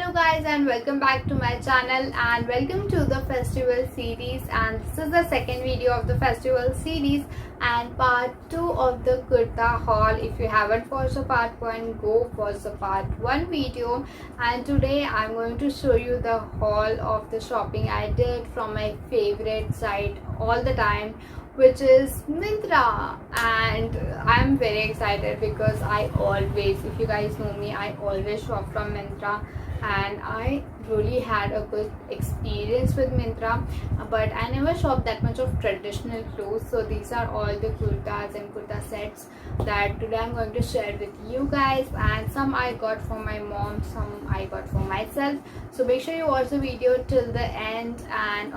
Hello guys and welcome back to my channel and welcome to the festival series, and this is the second video of the festival series and part 2 of the kurta haul. If you haven't watched the part 1, go watch the part 1 video. And today I'm going to show you the haul of the shopping I did from my favorite site all the time, which is Myntra. And I'm very excited because I always, if you guys know me, I always shop from Myntra and I really had a good experience with Myntra, but I never shop that much of traditional clothes. So these are all the kurtas and kurta sets that today I'm going to share with you guys, and some I got for my mom, some I got for myself. So make sure you watch the video till the end, and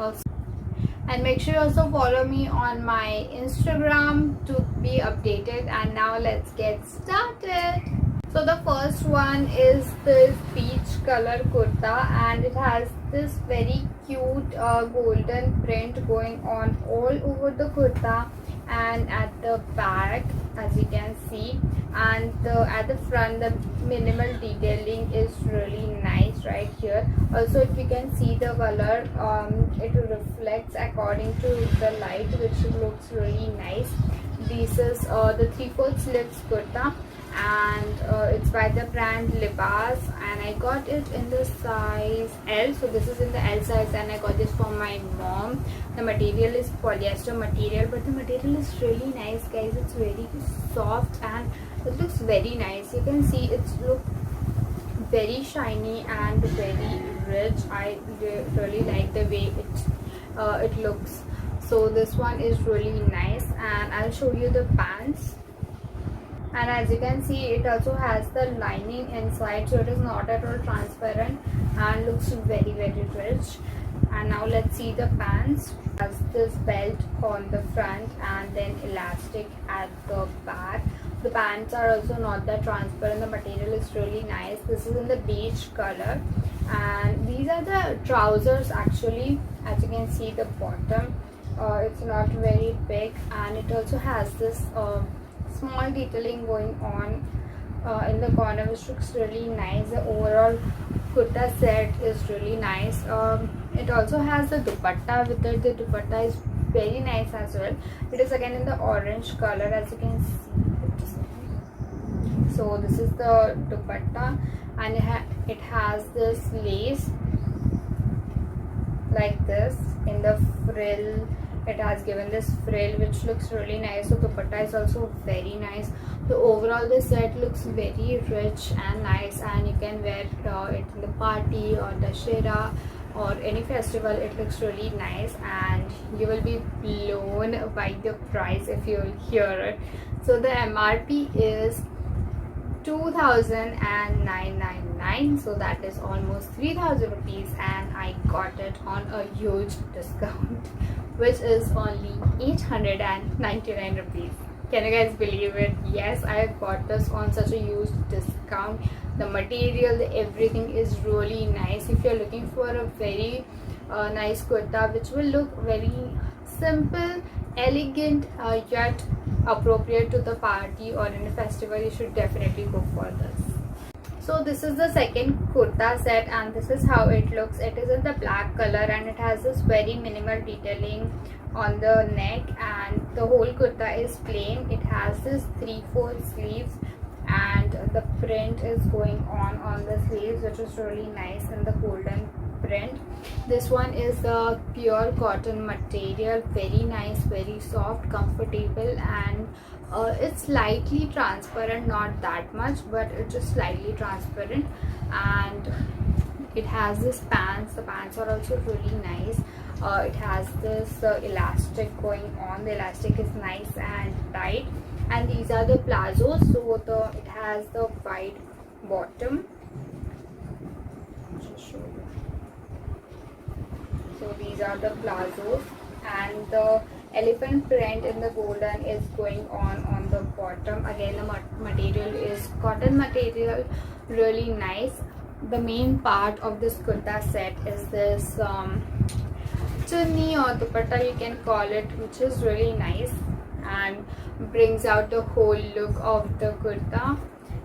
make sure you also follow me on my Instagram to be updated. And now let's get started. So the first one is this peach color kurta, and it has this very cute golden print going on all over the kurta and at the back, as you can see, and at the front the minimal detailing is really nice right here. Also, if you can see the color, it reflects according to the light, which looks really nice. This is the 3/4 sleeves kurta, and it's by the brand Libas, and I got it in the size L. So this is in the L size, and I got this for my mom. The material is polyester material, but the material is really nice, guys. It's very soft and it looks very nice. You can see it's look very shiny and very rich. I really like the way it looks. So this one is really nice, and I'll show you the pants. And as you can see, it also has the lining inside, so it is not at all transparent and looks very rich. And now let's see the pants. It has this belt on the front and then elastic at the back. The pants are also not that transparent. The material is really nice. This is in the beige color, and these are the trousers actually. As you can see, the bottom, it's not very big, and it also has this small detailing going on in the corner, which looks really nice. The overall kurta set is really nice. It also has the dupatta with it. The dupatta is very nice as well. It is again in the orange color, as you can see. So this is the dupatta, and it has this lace like this in the frill. It has given this frill which looks really nice. So dupatta is also very nice. So overall the set looks very rich and nice, and you can wear it in the party or the Dussehra or any festival. It looks really nice, and you will be blown by the price if you hear it. So the MRP is 2,999, so that is almost 3,000 rupees, and I got it on a huge discount, which is only 899 rupees. Can you guys believe it? Yes, I got this on such a huge discount. The material, everything is really nice. If you're looking for a very nice kurta which will look very simple, elegant, yet appropriate to the party or in a festival, you should definitely go for this. So this is the second kurta set, and this is how it looks. It is in the black color, and it has this very minimal detailing on the neck, and the whole kurta is plain. It has this 3/4 sleeves, and the print is going on the sleeves, which is really nice in the golden print. This one is the pure cotton material, very nice, very soft, comfortable, and it's slightly transparent, not that much, but it's just slightly transparent. And it has this pants. The pants are also really nice. It has this elastic going on. The elastic is nice and tight, and these are the plazos. So it has the wide bottom. Just show you. So these are the plazos, and the elephant print in the golden is going on the bottom. Again, the material is cotton material, really nice. The main part of this kurta set is this chunni or dupatta, you can call it, which is really nice and brings out the whole look of the kurta.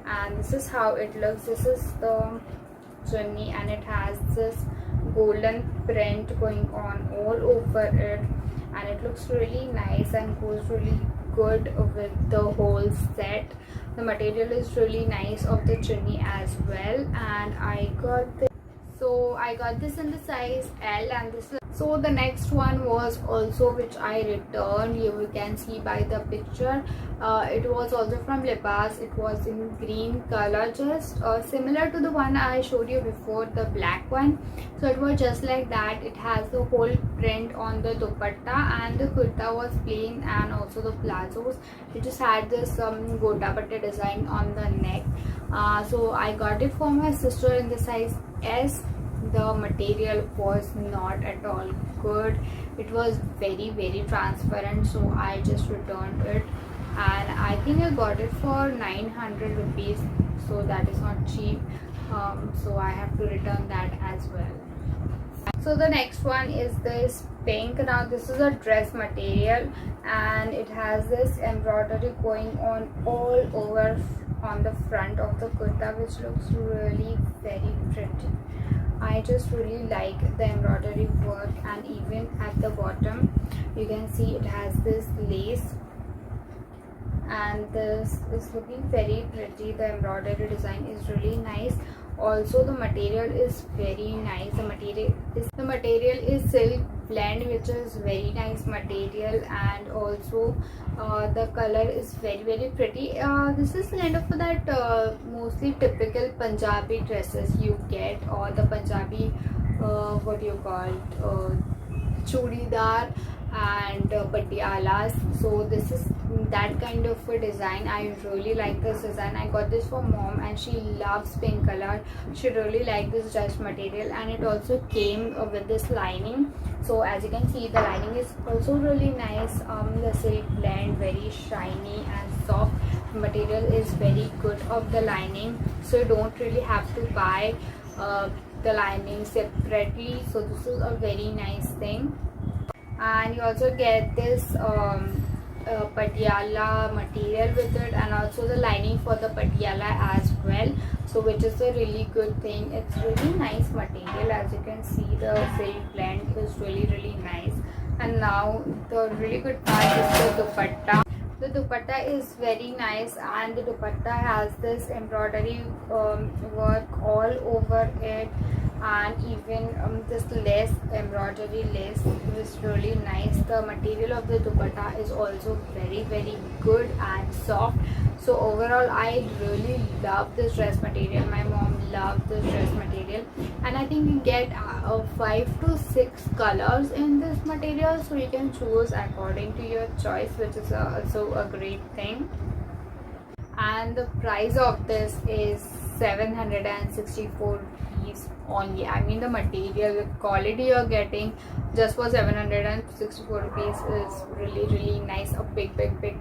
And this is how it looks. This is the chunni, and it has this golden print going on all over it, and it looks really nice and goes really good with the whole set. The material is really nice of the chunni as well, and I got this in the size L, and this is so the next one was also which I returned. You can see by the picture, it was also from Libas. It was in green color, just similar to the one I showed you before, the black one. So it was just like that. It has the whole print on the dupatta, and the kurta was plain, and also the plazos. It just had this gota patta design on the neck. So I got it for my sister in the size S. The material was not at all good. It was very transparent, so I just returned it, and I think I got it for 900 rupees, so that is not cheap. So I have to return that as well. So the next one is this pink. Now this is a dress material, and it has this embroidery going on all over on the front of the kurta, which looks really very pretty. I just really like the embroidery work, and even at the bottom you can see it has this lace, and this is looking very pretty. The embroidery design is really nice. Also the material is very nice. The material is silk blend, which is very nice material, and also the color is very pretty. This is kind of that mostly typical Punjabi dresses you get, or the Punjabi what do you call it, churidar and patialas. So this is that kind of a design. I really like this design. I got this for mom, and she loves pink color. She really liked this dress material, and it also came with this lining. So as you can see, the lining is also really nice. The silk blend, very shiny and soft. The material is very good of the lining, so you don't really have to buy the lining separately. So this is a very nice thing. And you also get this patiala material with it, and also the lining for the patiala as well, so which is a really good thing. It's really nice material. As you can see, the silk blend is really nice. And now the really good part is the dupatta. The dupatta is very nice, and the dupatta has this embroidery work all over it, and even this lace, embroidery lace, is really nice. The material of the dupatta is also very good and soft. So overall I really love this dress material. My mom loved this dress material, and I think you get 5 to 6 colors in this material, so you can choose according to your choice, which is also a great thing. And the price of this is 764 rupees only. I mean, the material, the quality you're getting just for 764 rupees is really nice. A big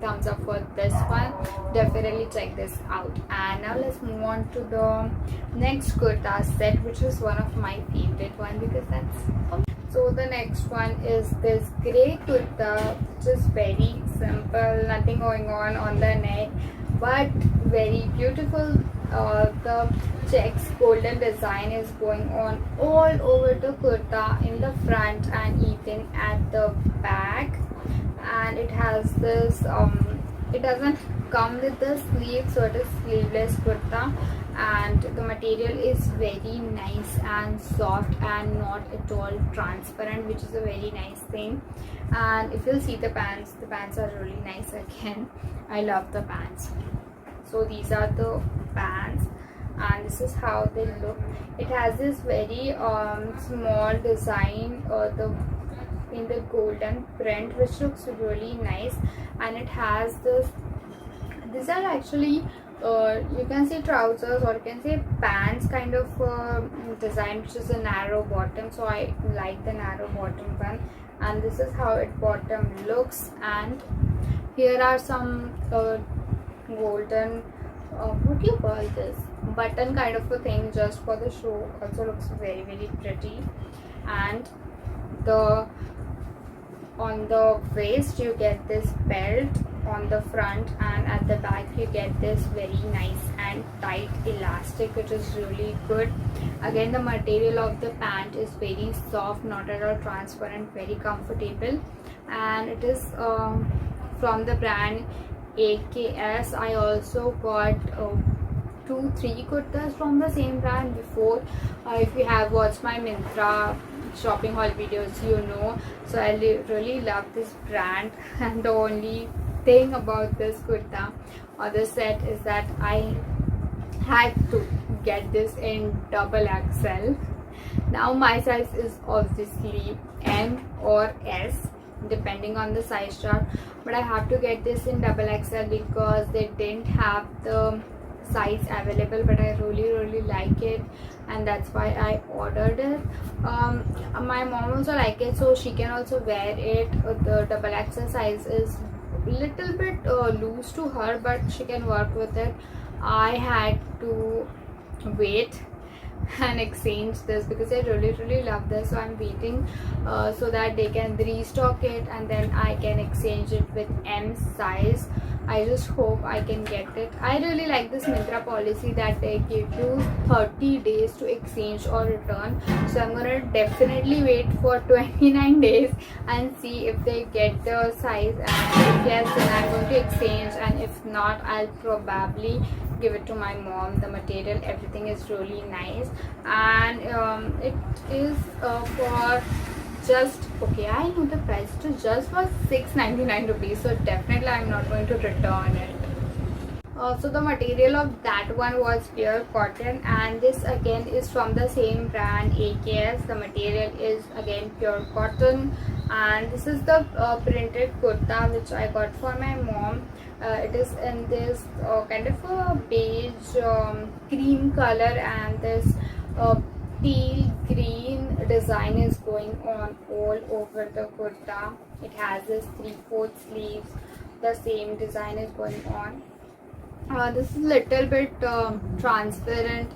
thumbs up for this one. Definitely check this out. And now let's move on to the next kurta set, which is one of my favorite one, because that's so the next one is this grey kurta, which is very simple, nothing going on the neck, but very beautiful. The checks golden design is going on all over the kurta, in the front and even at the back. And it has this it doesn't come with the sleeve, so it is sleeveless kurta, and the material is very nice and soft and not at all transparent, which is a very nice thing. And if you'll see the pants are really nice again. I love the pants. So these are the pants, and this is how they look. It has this very small design in the golden print, which looks really nice. And it has these are actually you can say trousers, or you can say pants kind of design, which is a narrow bottom. So I like the narrow bottom one, and this is how it bottom looks. And here are some golden what do you call this, button kind of a thing just for the show. Also looks very pretty. And on the waist you get this belt, on the front, and at the back you get this very nice and tight elastic, which is really good. Again, the material of the pant is very soft, not at all transparent, very comfortable, and it is from the brand AKS. I also got 2-3 kurtas from the same brand before. If you have watched my Myntra shopping haul videos, you know. So I really love this brand, and the only thing about this kurta or the set is that I had to get this in double XL. Now my size is obviously M or S depending on the size chart, but I have to get this in double XL because they didn't have the size available, but I really like it, and that's why I ordered it. My mom also like it, so she can also wear it. The double XL size is little bit loose to her, but she can work with it. I had to wait and exchange this because I really love this, so I'm waiting so that they can restock it, and then I can exchange it with M size. I just hope I can get it. I really like this Myntra policy that they give you 30 days to exchange or return, so I'm gonna definitely wait for 29 days and see if they get the size, and if yes, then I'm going to exchange, and if not, I'll probably give it to my mom. The material, everything is really nice, and it is for just, okay, I know the price, it just was 699 rupees, so definitely I'm not going to return it. So the material of that one was pure cotton, and this again is from the same brand AKS. The material is again pure cotton, and this is the printed kurta which I got for my mom. It is in this kind of a beige cream color, and this teal green design is going on all over the kurta. It has this 3/4 sleeves. The same design is going on. This is little bit transparent,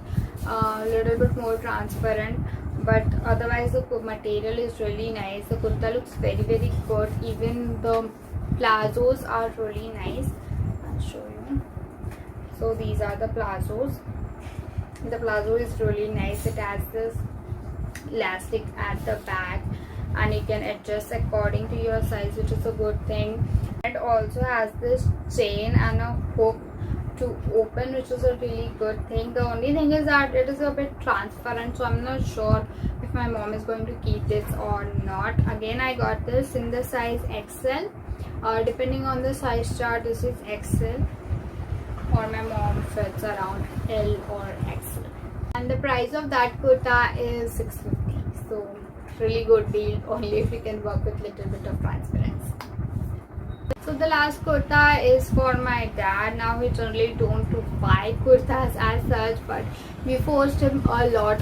little bit more transparent, but otherwise the material is really nice. The kurta looks very good. Even the plazos are really nice. I'll show you. So these are the plazos. The plazo is really nice. It has this elastic at the back, and you can adjust according to your size, which is a good thing. It also has this chain and a hook to open, which is a really good thing. The only thing is that it is a bit transparent, so I'm not sure if my mom is going to keep this or not. Again, I got this in the size XL. Depending on the size chart, this is XL, or my mom fits around L or XL. And the price of that kurta is 650, so really good deal, only if you can work with little bit of transparency. So the last kurta is for my dad. Now we generally don't buy kurtas as such, but we forced him a lot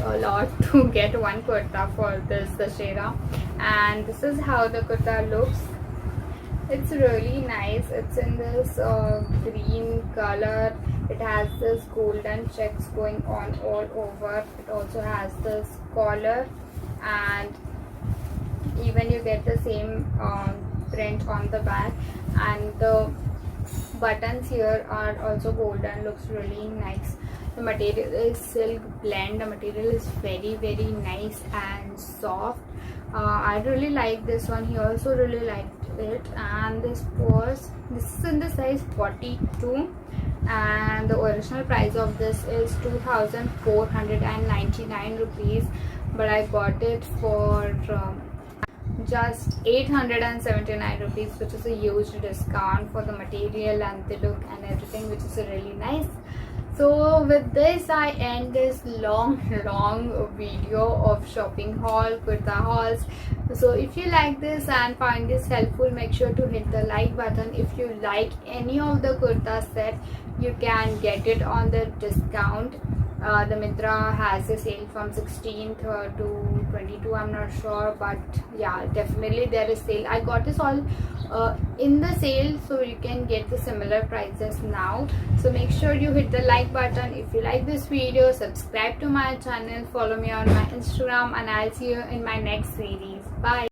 to get one kurta for this Dussehra, and this is how the kurta looks. It's really nice. It's in this green color. It has this golden checks going on all over. It also has this collar, and even you get the same print on the back, and the buttons here are also golden. Looks really nice. The material is silk blend. The material is very nice and soft. I really like this one. He also really liked it, and this is in the size 42, and the original price of this is 2499 rupees, but I got it for just 879 rupees, which is a huge discount for the material and the look and everything, which is really nice. So with this, I end this long video of shopping haul, kurta hauls. So if you like this and find this helpful, make sure to hit the like button. If you like any of the kurta set, you can get it on the discount. The Myntra has a sale from 16th to 22, I'm not sure, but yeah, definitely there is sale. I got this all in the sale, so you can get the similar prices now. So make sure you hit the like button. If you like this video, subscribe to my channel, follow me on my Instagram, and I'll see you in my next series. Bye.